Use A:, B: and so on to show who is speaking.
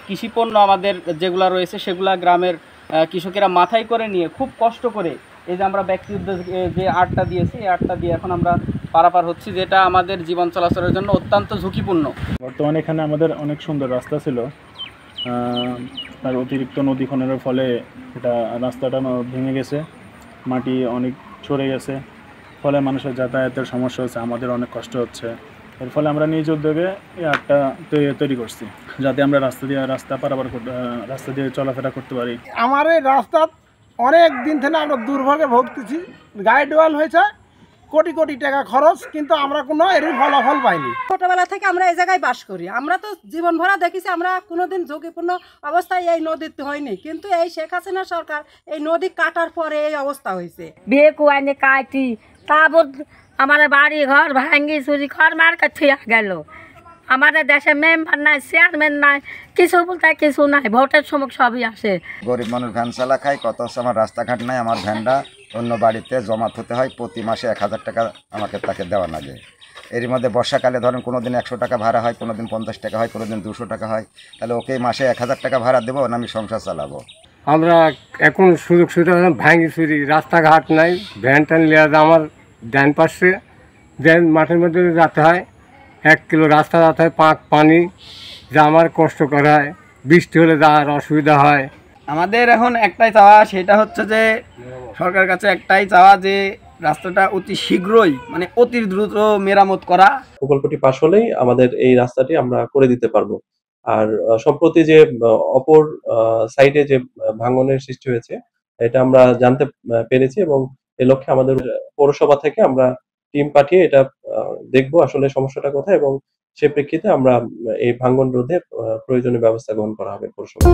A: কৃষিপণ্য আমাদের যেগুলো রয়েছে সেগুলা গ্রামের কৃষকেরা মাথায় করে নিয়ে খুব কষ্ট করে এই যে আমরা ব্যক্তি উদ্যোগে যে আটটা দিয়েছি এই আটটা দিয়ে এখন আমরা পারাপার হচ্ছি, যেটা আমাদের জীবন চলাচলের জন্য অত্যন্ত ঝুঁকিপূর্ণ।
B: বর্তমানে এখানে আমাদের অনেক সুন্দর রাস্তা ছিল, আর অতিরিক্ত নদী খননের ফলে এটা রাস্তাটা ভেঙে গেছে, মাটি অনেক সরে গেছে, ফলে মানুষের যাতায়াতের সমস্যা হচ্ছে, আমাদের অনেক কষ্ট হচ্ছে। এর ফলে আমরা নিজ উদ্যোগে এই আটটা তৈরি করছি, যাতে আমরা রাস্তা পারাপার রাস্তা দিয়ে চলাফেরা করতে পারি।
C: আমার এই রাস্তা অনেক দিন থেকে আমরা দুর্ভোগে ভুগতেছি, গাইড ওয়াল হয়েছে, কোটি কোটি টাকা খরচ, কিন্তু আমরা কোনো এরই ফলাফল পাইনি।
D: ছোটবেলা থেকে আমরা এই জায়গায় বাস করি, আমরা তো জীবন ভরা দেখেছি, আমরা কোনোদিন ঝুঁকিপূর্ণ অবস্থায় এই নদীতে হয়নি, কিন্তু এই শেখ হাসিনা সরকার এই নদী কাটার পরে এই অবস্থা হয়েছে।
E: বিয়ে কুয়াইনে কাটি তারপর আমার বাড়ি ঘর ভাঙ্গি চুরি ঘর মার কাছে গেল। আমাদের দেশে মেম্বার নাই, চেয়ারম্যান নাই, কিছু বলতে কিছু নাই, ভোটের সময় সবই আসে।
F: গরিব মানুষ ভ্যান চালা খায়, কত আমার রাস্তাঘাট নাই, আমার ভ্যানটা অন্য বাড়িতে জমা হতে হয়, প্রতি মাসে 1000 টাকা আমাকে তাকে দেওয়া লাগে। এর মধ্যে বর্ষাকালে ধরেন কোনো দিন 100 টাকা ভাড়া হয়, কোনো দিন 50 টাকা হয়, কোনো দিন 200 টাকা হয়, তাহলে ওকে মাসে 1000 টাকা ভাড়া দেবো না আমি সংসার চালাবো।
G: আমরা এখন সুযোগ সুবিধা ভাঙি চুরি, রাস্তাঘাট নাই, ভ্যান ট্যান লিয়া আমার ডান পাশে ভ্যান মাঠের মধ্যে যেতে হয়, 1 কিলো রাস্তা যেতে হয়, পানি যা আমার কষ্ট করা হয়, বৃষ্টি হলে যাওয়ার অসুবিধা হয়।
A: আমাদের এখন একটাই চাওয়া, সেটা হচ্ছে যে সরকারের কাছে একটাই চাওয়া যে রাস্তাটা অতি শীঘ্রই মানে অতি দ্রুত মেরামত করা।
H: প্রকল্পটি পাশ হলেই আমাদের এই রাস্তাটি আমরা করে দিতে পারবো। আর সম্প্রতি যে অপর সাইডে যে ভাঙনের সৃষ্টি হয়েছে এটা আমরা জানতে পেরেছি, এবং এ লক্ষ্যে আমাদের পৌরসভা থেকে আমরা টিম পাঠিয়ে এটা দেখবো আসলে সমস্যাটা কোথায়, এবং সে প্রেক্ষিতে আমরা এই ভাঙন রোধে প্রয়োজনীয় ব্যবস্থা গ্রহণ করা হবে পৌরসভা।